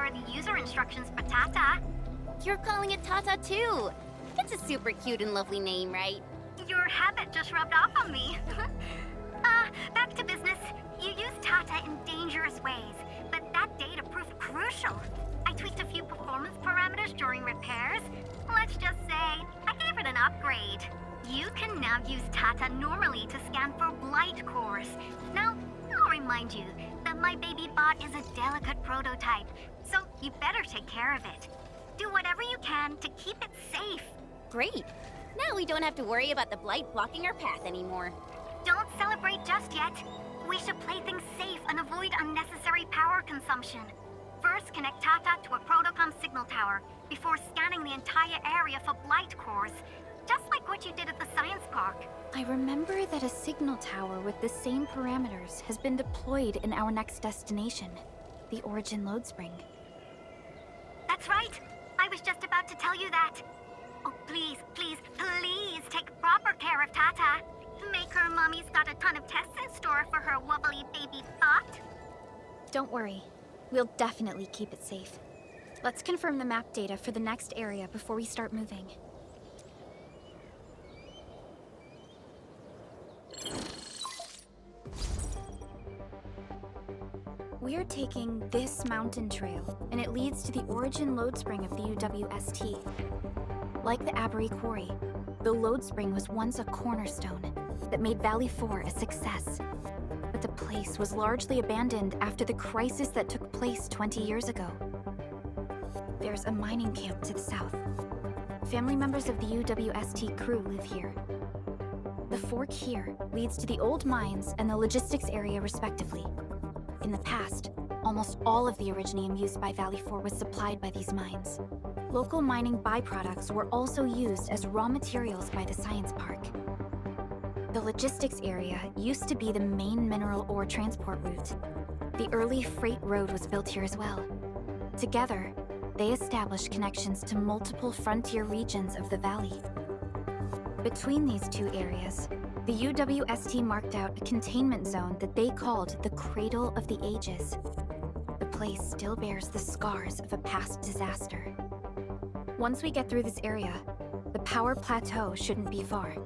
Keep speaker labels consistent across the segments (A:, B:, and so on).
A: are the user instructions for Tata.
B: You're calling it Tata too. It's a super cute and lovely name, right?
A: Your habit just rubbed off on me. Back to business. You used Tata in dangerous ways, but that data proved crucial. I tweaked a few performance parameters during repairs. Let's just say, I gave it an upgrade. You can now use Tata normally to scan for blight cores. Now, I'll remind you that my baby bot is a delicate prototype, so you better take care of it. Do whatever you can to keep it safe.
B: Great. Now we don't have to worry about the blight blocking our path anymore.
A: Don't celebrate just yet. We should play things safe and avoid unnecessary power consumption. First, connect Tata to a Protocom signal tower before scanning the entire area for blight cores, just like what you did at the science park.
C: I remember that a signal tower with the same parameters has been deployed in our next destination, the Origin Load Spring.
A: That's right. I was just about to tell you that. Oh, please, please, please take proper care of Tata. Make her mommy's got a ton of tests in store for her wobbly baby bot.
C: Don't worry. We'll definitely keep it safe. Let's confirm the map data for the next area before we start moving. We're taking this mountain trail, and it leads to the Origin Load Spring of the UWST. Like the Abery Quarry, the Load Spring was once a cornerstone that made Valley 4 a success. But the place was largely abandoned after the crisis that took place 20 years ago. There's a mining camp to the south. Family members of the UWST crew live here. The fork here leads to the old mines and the logistics area respectively. In the past, almost all of the Originium used by Valley 4 was supplied by these mines. Local mining byproducts were also used as raw materials by the science park. The logistics area used to be the main mineral ore transport route. The early freight road was built here as well. Together, they established connections to multiple frontier regions of the valley. Between these two areas, the UWST marked out a containment zone that they called the Cradle of the Ages. The place still bears the scars of a past disaster. Once we get through this area, the power plateau shouldn't be far.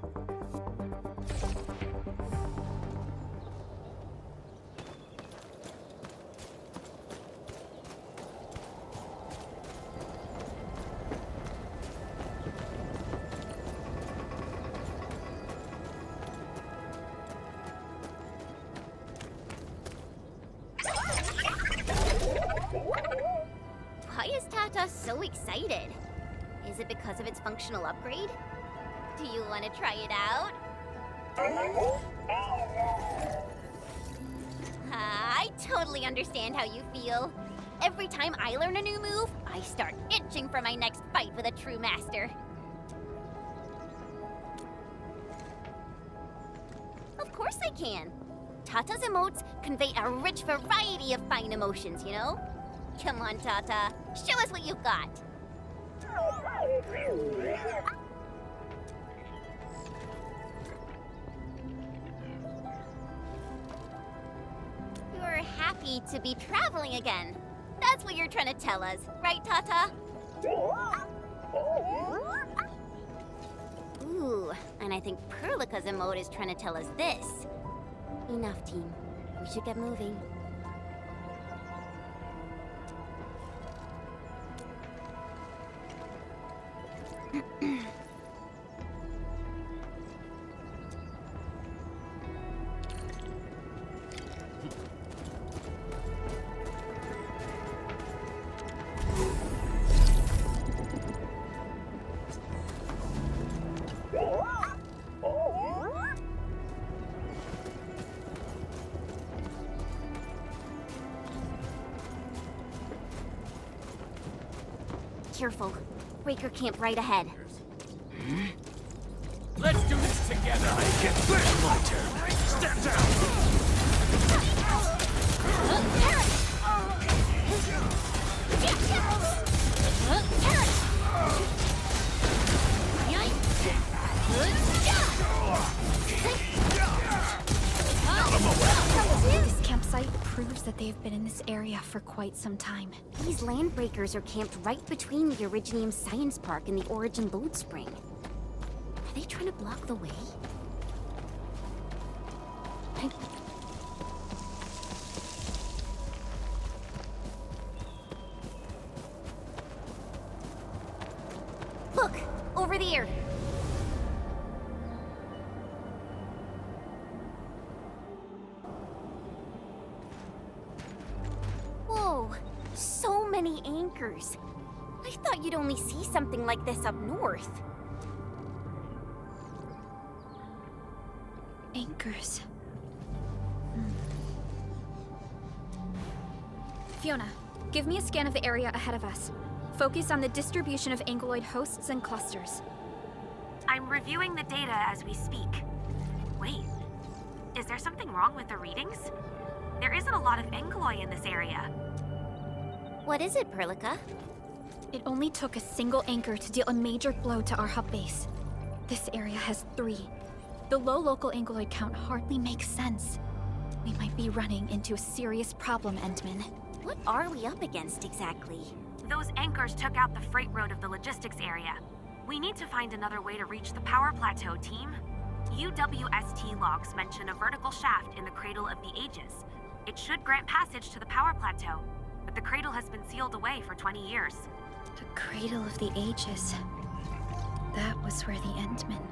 B: Why is Tata so excited? Is it because of its functional upgrade? Do you want to try it out? I totally understand how you feel. Every time I learn a new move, I start itching for my next fight with a true master. Of course I can. Tata's emotes convey a rich variety of fine emotions, you know? Come on, Tata. Show us what you've got. You're happy to be traveling again. That's what you're trying to tell us, right, Tata? Ooh, and I think Perlica's emote is trying to tell us this. Enough, team. We should get moving. Careful. Breaker camp right ahead.
D: Let's do this together. I get this. My turn. Step down.
C: This campsite proves that they have been in this this area for quite some time.
B: These land breakers are camped right between the Originium Science Park and the Origin Load Spring. Are they trying to block the way? Look! Over there! Whoa! So many anchors! I thought you'd only see something like this up north.
C: Anchors. Fiona, give me a scan of the area ahead of us. Focus on the distribution of anguloid hosts and clusters.
E: I'm reviewing the data as we speak. Wait, is there something wrong with the readings? There isn't a lot of anguloi in this area.
B: What is it, Perlica?
C: It only took a single anchor to deal a major blow to our hub base. This area has 3. The low local anguloid count hardly makes sense. We might be running into a serious problem, Endman.
B: What are we up against exactly?
E: Those anchors took out the freight road of the logistics area. We need to find another way to reach the power plateau, team. UWST logs mention a vertical shaft in the Cradle of the Ages. It should grant passage to the power plateau, but the cradle has been sealed away for 20 years.
C: The Cradle of the Ages. That was where the Endmen...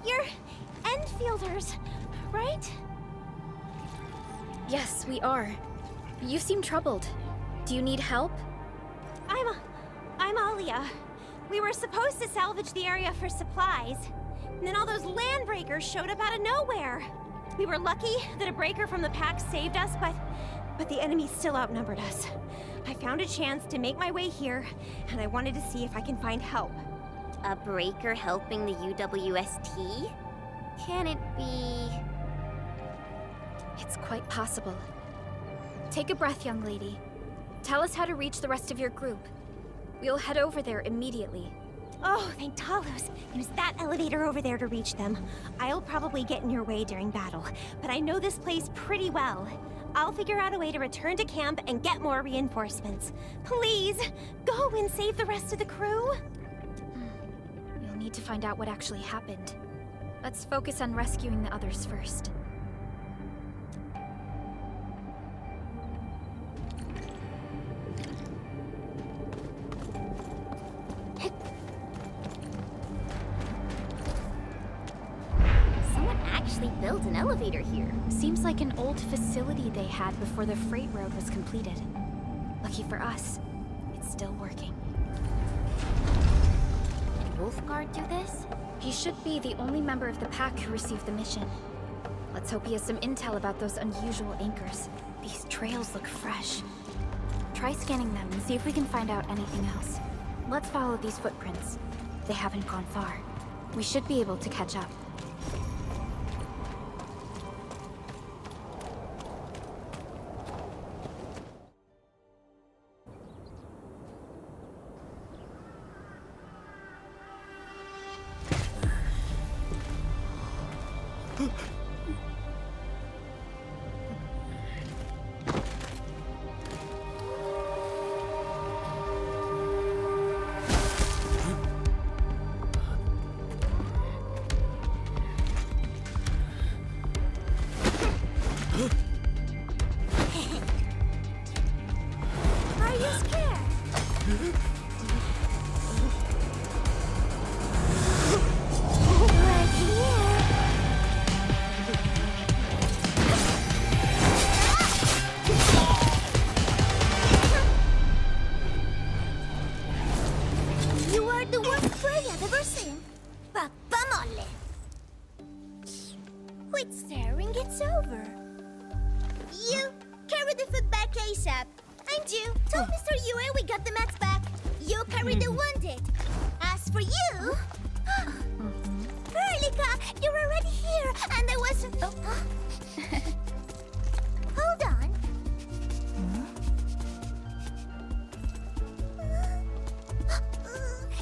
B: You're Endfielders, right?
C: Yes, we are. You seem troubled. Do you need help?
F: I'm Alia. We were supposed to salvage the area for supplies, and then all those land breakers showed up out of nowhere. We were lucky that a breaker from the pack saved us, but the enemy still outnumbered us. I found a chance to make my way here, and I wanted to see if I can find help.
B: A breaker helping the UWST? Can it be...
C: It's quite possible. Take a breath, young lady. Tell us how to reach the rest of your group. We'll head over there immediately.
F: Oh, thank Talos. Use that elevator over there to reach them. I'll probably get in your way during battle, but I know this place pretty well. I'll figure out a way to return to camp and get more reinforcements. Please, go and save the rest of the crew.
C: You'll need to find out what actually happened. Let's focus on rescuing the others first.
B: Built an elevator here.
C: Seems like an old facility they had before the freight road was completed. Lucky for us, it's still working.
B: Did Wolfguard do this?
C: He should be the only member of the pack who received the mission. Let's hope he has some intel about those unusual anchors. These trails look fresh. Try scanning them and see if we can find out anything else. Let's follow these footprints. They haven't gone far. We should be able to catch up.
G: Quit staring, it's over. You, carry the food back ASAP. And you, tell Mr. Yue we got the mats back. You carry the wounded. As for you... Perlica, you're already here, and I was... Hold on.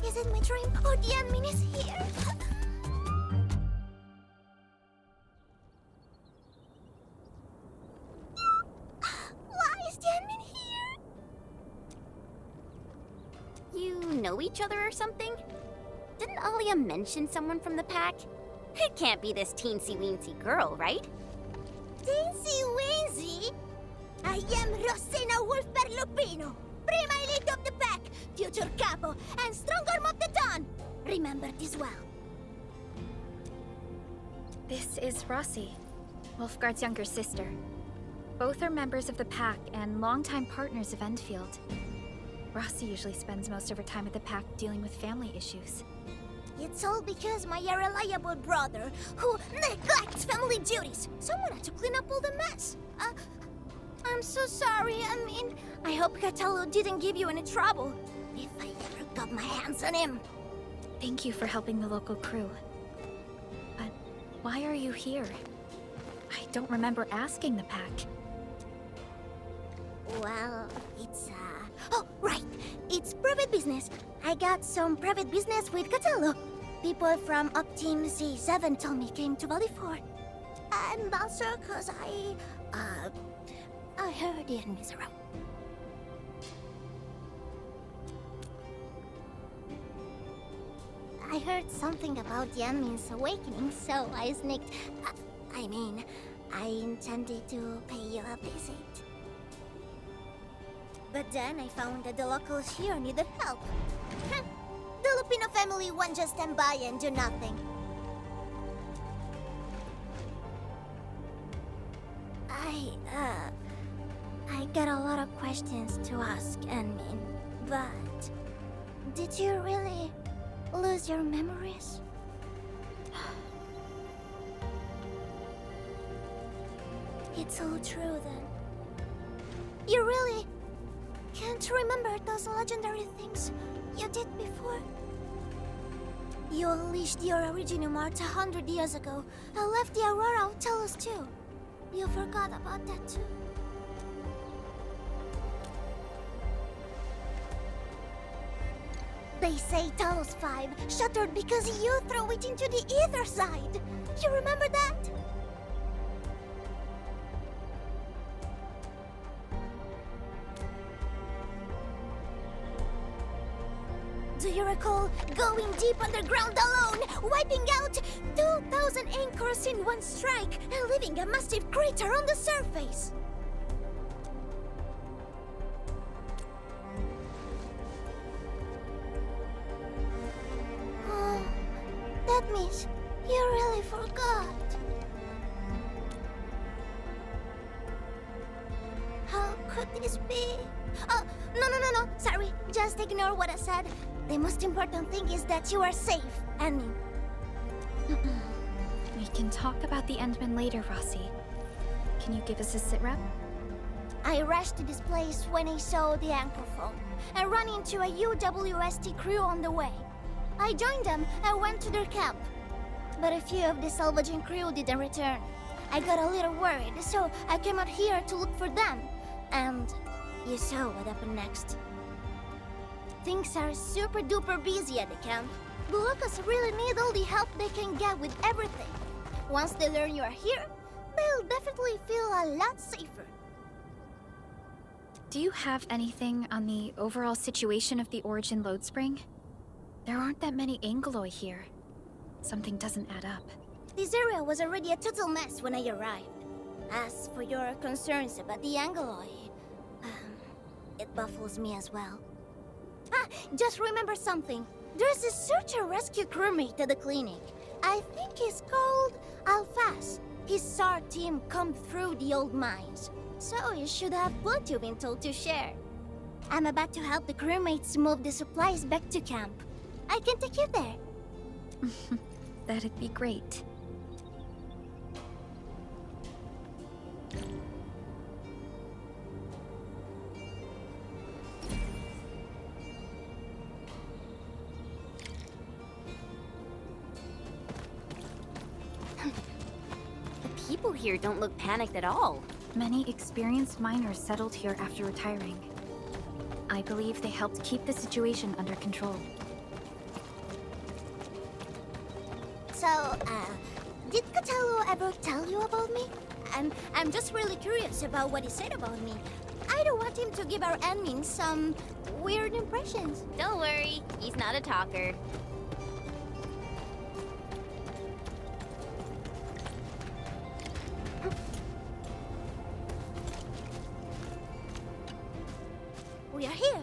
G: Is it my dream, or the admin is here?
B: know each other or something? Didn't Alia mention someone from the pack? It can't be this teensy-weensy girl, right?
G: Teensy Weensy? I am Rosina Wolfberg Lupino, Prima Elite of the Pack, future Capo, and strong arm of the Dawn. Remember this well.
C: This is Rossi, Wolfgard's younger sister. Both are members of the pack and longtime partners of Endfield. Rossi usually spends most of her time at the pack dealing with family issues.
G: It's all because my irreliable brother, who neglects family duties, someone had to clean up all the mess. I'm so sorry. I hope Cataldo didn't give you any trouble. If I ever got my hands on him.
C: Thank you for helping the local crew. But why are you here? I don't remember asking the pack.
G: Well, it's, Oh, right! It's private business. I got some private business with Cataldo. People from Up Team C7 told me came to Valley 4. And also cause I heard the enemies around. I heard something about the enemy's awakening, so I sneaked... I intended to pay you a visit. But then I found that the locals here needed help. The Lupino family won't just stand by and do nothing. I got a lot of questions to ask, Enmin, but... Did you really lose your memories? It's all true, then. You really can't remember those legendary things you did before? You unleashed your Originium Art 100 years ago and left the Aurora of Telos too. You forgot about that too. They say Talos 5 shattered because you threw it into the ether side. You remember that? Do you recall going deep underground alone, wiping out 2,000 anchors in one strike, and leaving a massive crater on the surface? Oh, that means you really forgot. How could this be? Oh, no, sorry. Just ignore what I said. The most important thing is that you are safe, Annie.
C: We can talk about the Endmen later, Rossi. Can you give us a sitrep?
G: I rushed to this place when I saw the anchor fall and ran into a UWST crew on the way. I joined them and went to their camp. But a few of the salvaging crew didn't return. I got a little worried, so I came out here to look for them. And you saw what happened next. Things are super duper busy at the camp. The locals really need all the help they can get with everything. Once they learn you are here, they'll definitely feel a lot safer.
C: Do you have anything on the overall situation of the Origin load spring? There aren't that many Angeloi here. Something doesn't add up.
G: This area was already a total mess when I arrived. As for your concerns about the Angeloi, it baffles me as well. Just remember something. There's a search and rescue crewmate at the clinic. I think he's called Alphas. His SAR team combed through the old mines, so you should have plenty of intel to share. I'm about to help the crewmates move the supplies back to camp. I can take you there.
C: That'd be great.
B: People here don't look panicked at all.
C: Many experienced miners settled here after retiring. I believe they helped keep the situation under control.
G: So, did Cataldo ever tell you about me? I'm just really curious about what he said about me. I don't want him to give our admin some weird impressions.
B: Don't worry, he's not a talker.
G: We are here.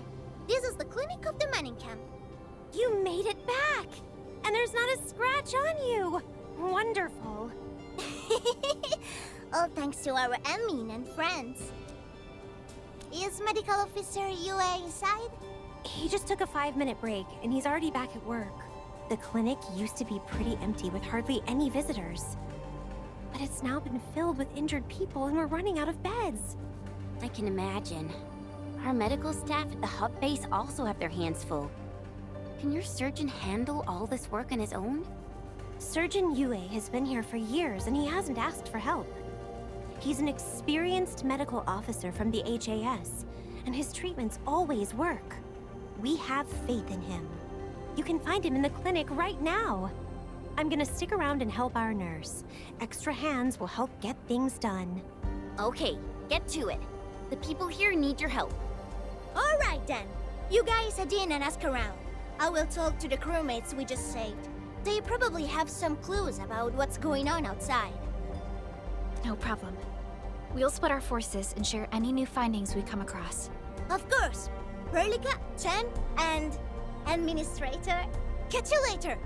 G: This is the clinic of the mining camp.
F: You made it back! And there's not a scratch on you! Wonderful.
G: All thanks to our admin and friends. Is Medical Officer UA inside?
F: He just took a 5-minute break, and he's already back at work. The clinic used to be pretty empty with hardly any visitors. But it's now been filled with injured people, and we're running out of beds.
B: I can imagine. Our medical staff at the hub base also have their hands full. Can your surgeon handle all this work on his own?
F: Surgeon Yue has been here for years, and he hasn't asked for help. He's an experienced medical officer from the HAS, and his treatments always work. We have faith in him. You can find him in the clinic right now. I'm gonna stick around and help our nurse. Extra hands will help get things done.
B: Okay, get to it. The people here need your help.
G: All right then. You guys head in and ask around. I will talk to the crewmates we just saved. They probably have some clues about what's going on outside.
C: No problem. We'll split our forces and share any new findings we come across.
G: Of course. Perlica, Chen, and Administrator. Catch you later.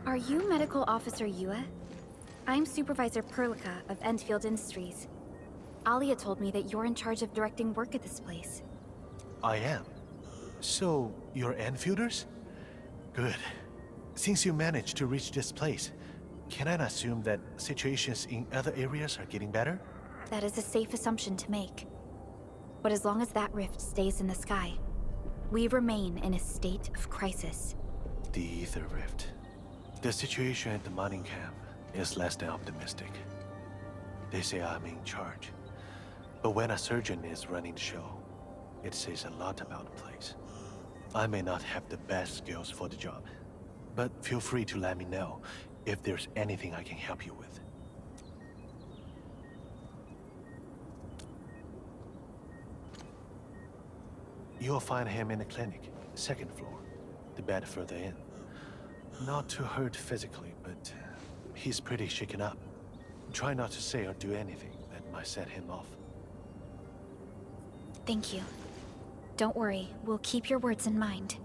C: Are you Medical Officer Yue? I'm Supervisor Perlica of Endfield Industries. Alia told me that you're in charge of directing work at this place.
D: I am. So, you're Enfielders? Good. Since you managed to reach this place, can I assume that situations in other areas are getting better?
C: That is a safe assumption to make. But as long as that rift stays in the sky, we remain in a state of crisis.
D: The Ether Rift. The situation at the mining camp is less than optimistic. They say I'm in charge. But when a surgeon is running the show, it says a lot about the place. I may not have the best skills for the job, but feel free to let me know if there's anything I can help you with. You'll find him in the clinic, second floor, the bed further in. Not too hurt physically, but he's pretty shaken up. Try not to say or do anything that might set him off.
C: Thank you. Don't worry, we'll keep your words in mind.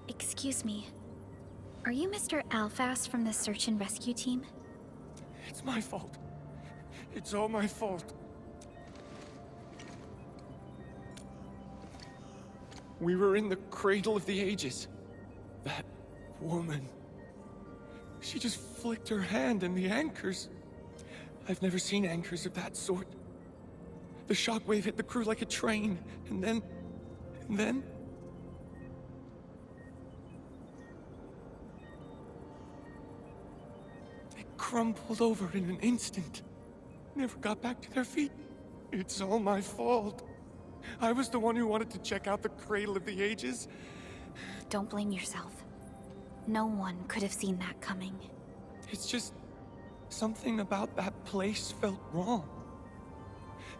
C: Excuse me. Are you Mr. Alfast from the search and rescue team?
H: It's my fault. It's all my fault. We were in the cradle of the ages. That woman. She just flicked her hand and the anchors. I've never seen anchors of that sort. The shockwave hit the crew like a train, and then... they crumpled over in an instant. Never got back to their feet. It's all my fault. I was the one who wanted to check out the Cradle of the Ages.
C: Don't blame yourself. No one could have seen that coming.
H: It's just... something about that place felt wrong.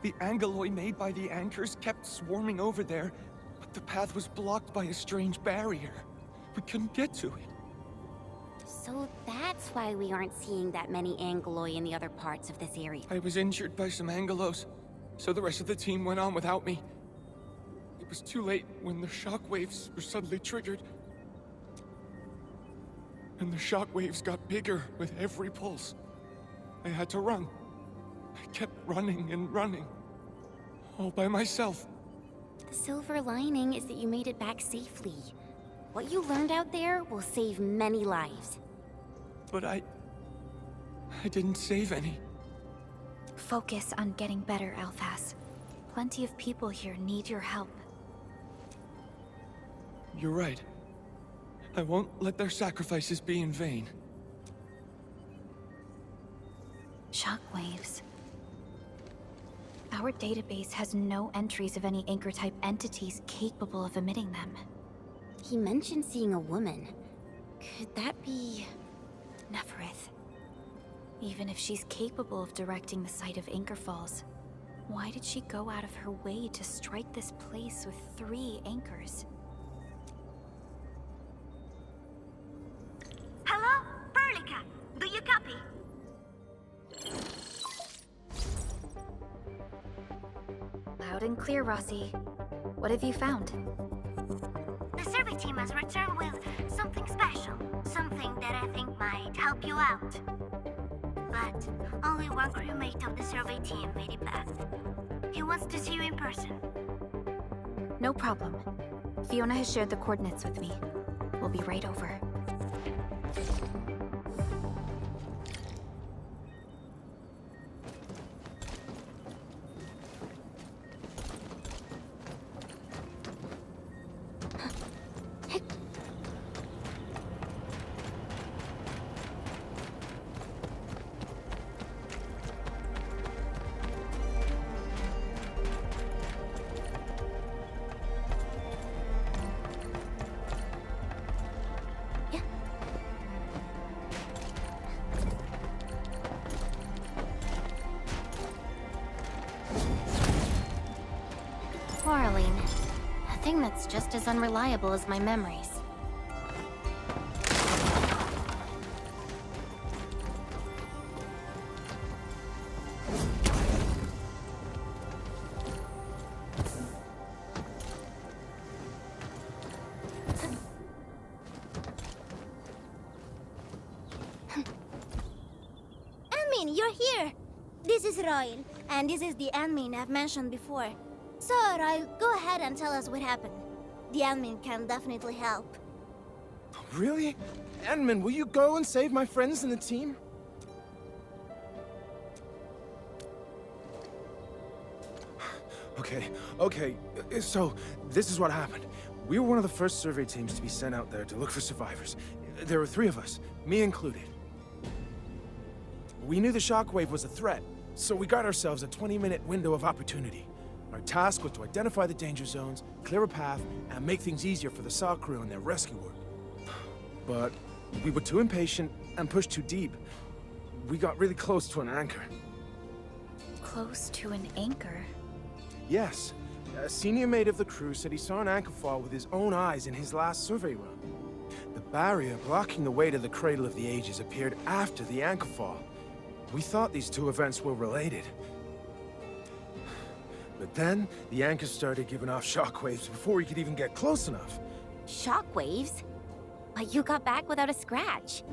H: The angeloi made by the anchors kept swarming over there, but the path was blocked by a strange barrier. We couldn't get to it.
B: So that's why we aren't seeing that many angeloi in the other parts of this area.
H: I was injured by some angelos, so the rest of the team went on without me. It was too late when the shockwaves were suddenly triggered. And the shockwaves got bigger with every pulse. I had to run. I kept running and running. All by myself.
B: The silver lining is that you made it back safely. What you learned out there will save many lives.
H: But I didn't save any.
C: Focus on getting better, Alphas. Plenty of people here need your help.
H: You're right. I won't let their sacrifices be in vain.
C: Shockwaves. Our database has no entries of any Anchor-type entities capable of emitting them.
B: He mentioned seeing a woman. Could that be...
C: Neferith. Even if she's capable of directing the site of Anchor Falls, why did she go out of her way to strike this place with 3 anchors?
A: Hello? Perlica, do you copy?
C: Loud and clear, Rossi. What have you found?
A: The survey team has returned with something special. Something that I think might help you out. But only one crewmate of the survey team made it back. He wants to see you in person.
C: No problem. Fiona has shared the coordinates with me. We'll be right over.
B: Quarreling. A thing that's just as unreliable as my memories.
G: Admin, you're here! This is Royal, and this is the admin I've mentioned before. So, Royal, go ahead and tell us what happened. The admin can definitely help.
I: Really? Admin, will you go and save my friends and the team? Okay. So, this is what happened. We were one of the first survey teams to be sent out there to look for survivors. There were 3 of us, me included. We knew the shockwave was a threat, so we got ourselves a 20-minute window of opportunity. Our task was to identify the danger zones, clear a path, and make things easier for the SAW crew and their rescue work. But we were too impatient and pushed too deep. We got really close to an anchor.
C: Close to an anchor?
I: Yes. A senior mate of the crew said he saw an anchor fall with his own eyes in his last survey run. The barrier blocking the way to the Cradle of the Ages appeared after the anchor fall. We thought these 2 events were related. But then, the anchor started giving off shockwaves before we could even get close enough.
B: Shockwaves? But you got back without a scratch.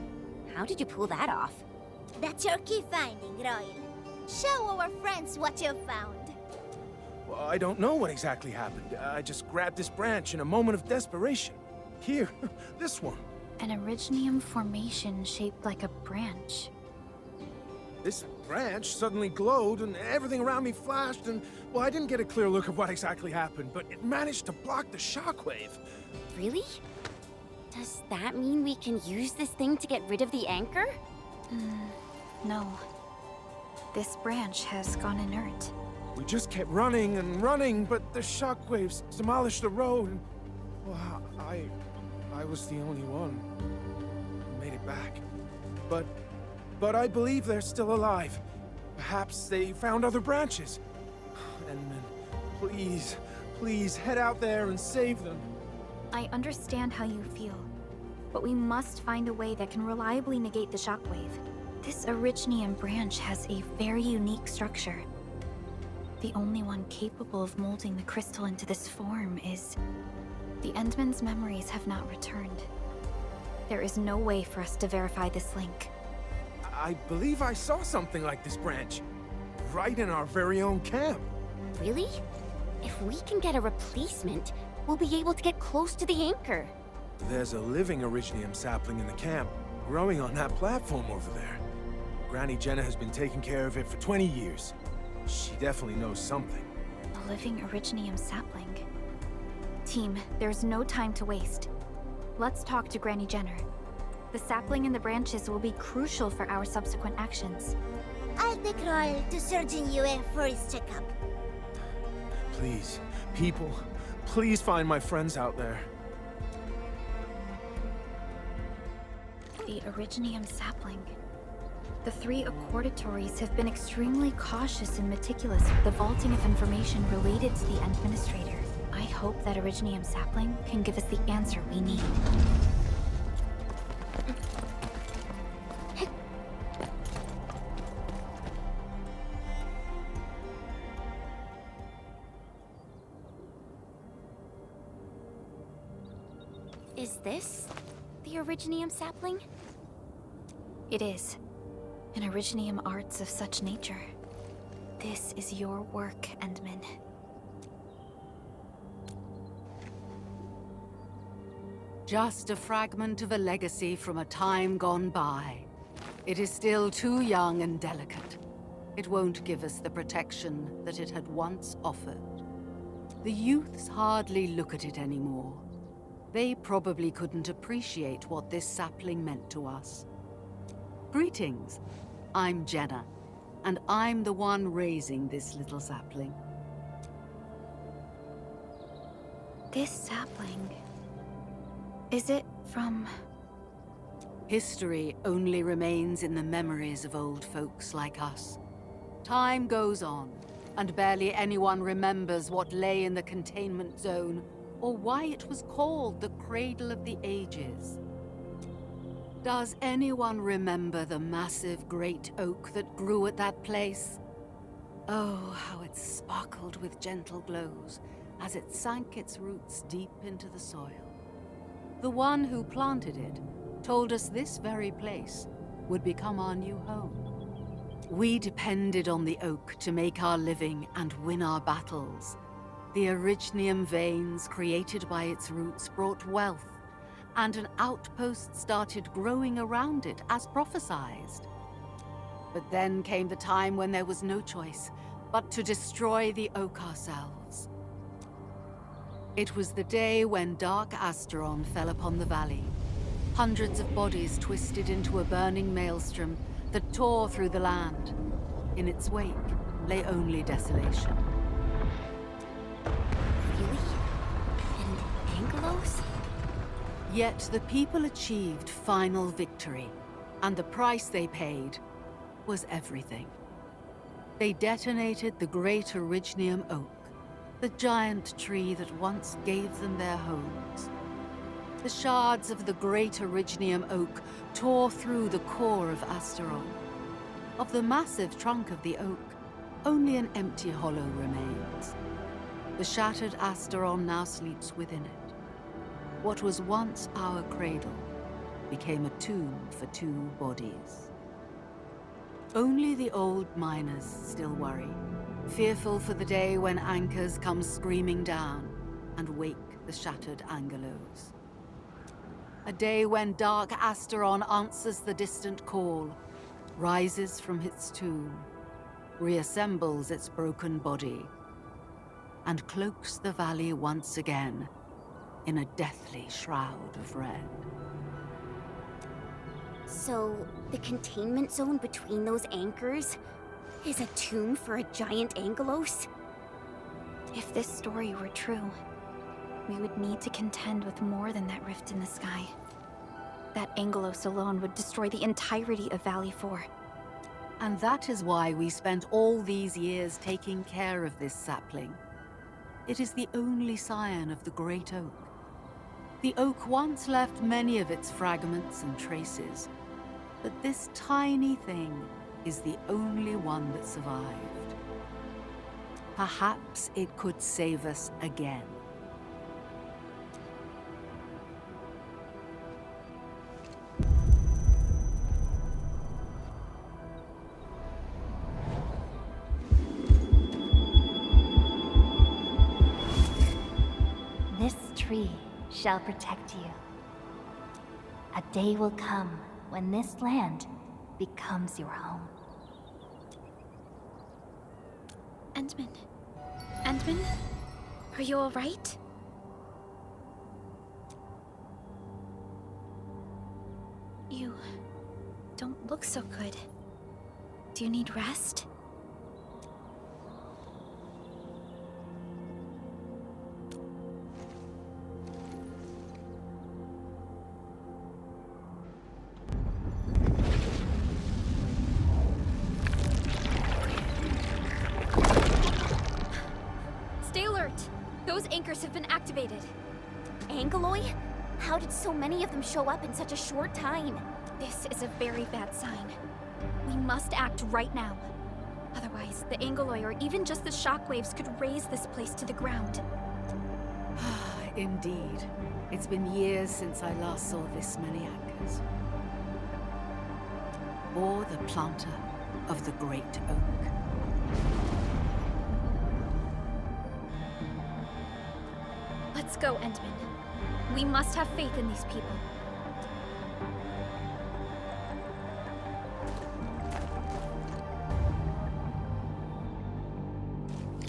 B: How did you pull that off?
G: That's your key finding, Royal. Show our friends what you've found.
I: Well, I don't know what exactly happened. I just grabbed this branch in a moment of desperation. Here, this one.
C: An Originium formation shaped like a branch.
I: This branch suddenly glowed and everything around me flashed and, well, I didn't get a clear look of what exactly happened, but it managed to block the shockwave.
B: Really? Does that mean we can use this thing to get rid of the anchor?
C: No. This branch has gone inert.
I: We just kept running and running, but the shockwaves demolished the road and, well, I was the only one who made it back. But I believe they're still alive. Perhaps they found other branches. And please head out there and save them.
C: I understand how you feel, but we must find a way that can reliably negate the shockwave. This Originium branch has a very unique structure. The only one capable of molding the crystal into this form is... The Endman's memories have not returned. There is no way for us to verify this link.
I: I believe I saw something like this branch. Right in our very own camp.
B: Really? If we can get a replacement, we'll be able to get close to the anchor.
I: There's a living Originium sapling in the camp, growing on that platform over there. Granny Jenna has been taking care of it for 20 years. She definitely knows something.
C: A living Originium sapling. Team, there's no time to waste. Let's talk to Granny Jenner. The sapling and the branches will be crucial for our subsequent actions.
G: I'll take Royal to Surgeon Yue for his checkup.
I: Please, people, please find my friends out there.
C: The Originium sapling. The 3 Accordatories have been extremely cautious and meticulous with the vaulting of information related to the Administrator. I hope that Originium sapling can give us the answer we need.
B: Is this the Originium sapling?
C: It is. An Originium arts of such nature. This is your work, Endman.
J: Just a fragment of a legacy from a time gone by. It is still too young and delicate. It won't give us the protection that it had once offered. The youths hardly look at it anymore. They probably couldn't appreciate what this sapling meant to us. Greetings. I'm Jenna, and I'm the one raising this little sapling.
C: This sapling... is it from...
J: History only remains in the memories of old folks like us. Time goes on, and barely anyone remembers what lay in the containment zone, or why it was called the Cradle of the Ages. Does anyone remember the massive great oak that grew at that place? Oh, how it sparkled with gentle glows as it sank its roots deep into the soil. The one who planted it told us this very place would become our new home. We depended on the oak to make our living and win our battles. The Originium veins created by its roots brought wealth, and an outpost started growing around it as prophesized. But then came the time when there was no choice but to destroy the oak ourselves. It was the day when dark Asteron fell upon the valley. Hundreds of bodies twisted into a burning maelstrom that tore through the land. In its wake lay only desolation.
B: Really? And Angelos?
J: Yet the people achieved final victory, and the price they paid was everything. They detonated the great Originium oak, the giant tree that once gave them their homes. The shards of the great Originium oak tore through the core of Asteron. Of the massive trunk of the oak, only an empty hollow remains. The shattered Asteron now sleeps within it. What was once our cradle became a tomb for 2 bodies. Only the old miners still worry, fearful for the day when anchors come screaming down and wake the shattered Angelos. A day when dark Asteron answers the distant call, rises from its tomb, reassembles its broken body, and cloaks the valley once again in a deathly shroud of red.
B: So, the containment zone between those anchors is a tomb for a giant Angelos?
C: If this story were true, we would need to contend with more than that rift in the sky. That Angelos alone would destroy the entirety of Valley 4.
J: And that is why we spent all these years taking care of this sapling. It is the only scion of the Great Oak. The oak once left many of its fragments and traces, but this tiny thing is the only one that survived. Perhaps it could save us again.
K: shall protect you. A day will come when this land becomes your home.
C: Endman. Endman? Are you alright? You don't look so good. Do you need rest? Stay alert! Those anchors have been activated.
B: Angeloy? How did so many of them show up in such a short time?
C: This is a very bad sign. We must act right now. Otherwise, the Angeloy or even just the shockwaves could raze this place to the ground.
J: Indeed. It's been years since I last saw this many anchors. Or the planter of the great oak.
C: Let's go, Endman. We must have faith in these people.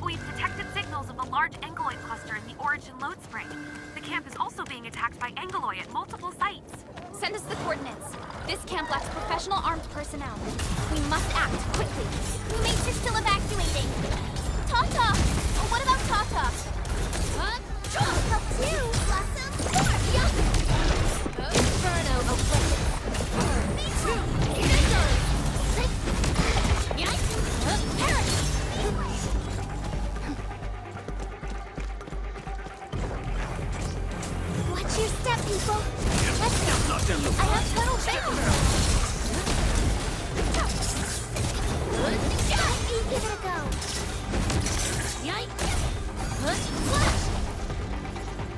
E: We've detected signals of a large Angeloid cluster in the Origin Load Spring. The camp is also being attacked by Angeloy at multiple sites.
C: Send us the coordinates. This camp lacks professional armed personnel. We must act quickly.
B: Mates are still evacuating. Tata! Oh, what about Tata?
G: Help you, Blossom!
B: Inferno Oblivion.
G: Watch your step, people! Let's go! I have total faith! Give it a go!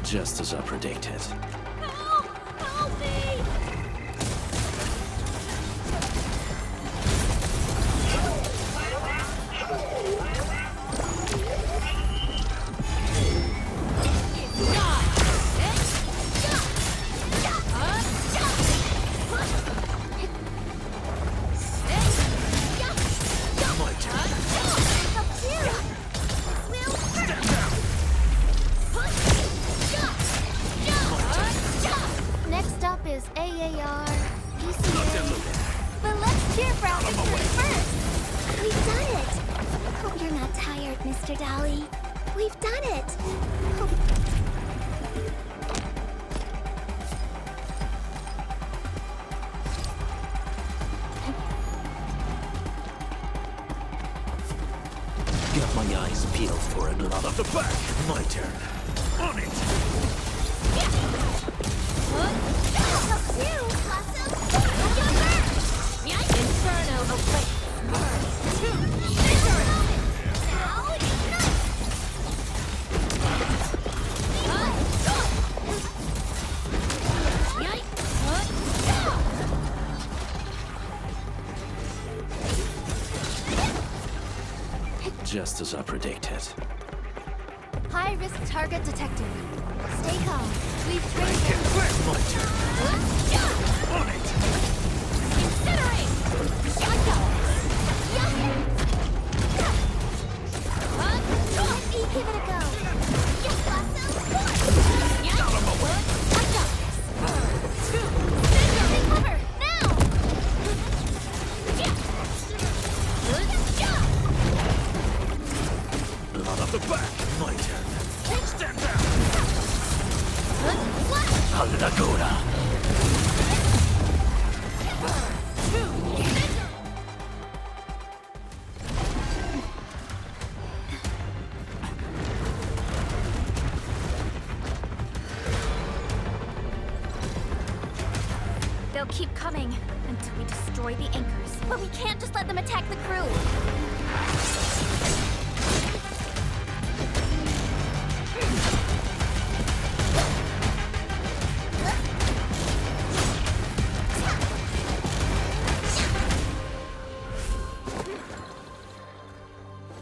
L: Just as I predicted.
G: Help! Help me! Next up is AAR, PCA. But let's cheer for our victory first! We've done it! Hope you're not tired, Mr. Dolly. We've done it!
L: Got my eyes peeled for it. Lot of the back. My turn. On it.
G: Help you, Blossom!
K: Inferno Oblivion.
L: Just as I predicted.
C: High-risk target detected. Stay calm. We've trained them.
L: My turn. On it.
G: Incinerate! Give it a go! Yes, Blossom!
L: Out of my way.
G: Take cover! Now!
L: Lot of the back. My turn. Stand down. Allagora.
C: They'll keep coming until we destroy the anchors.
B: But we can't just let them attack the crew.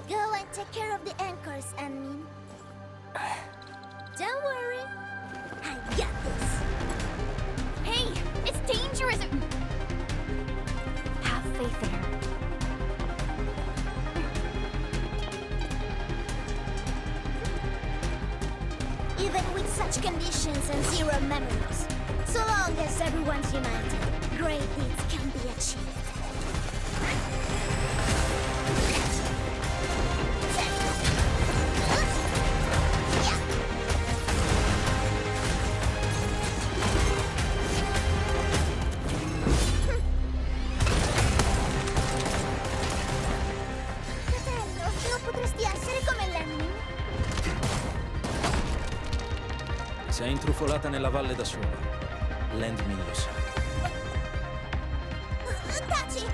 G: Go and take care of the anchors, Anmin. Don't worry. I got emotions and zero memories. So long as everyone's united, great deeds can be achieved. Fratello, non potresti essere come Lemming?
L: Sei intrufolata nella valle da sola. Landmin lo sa.
G: Taci!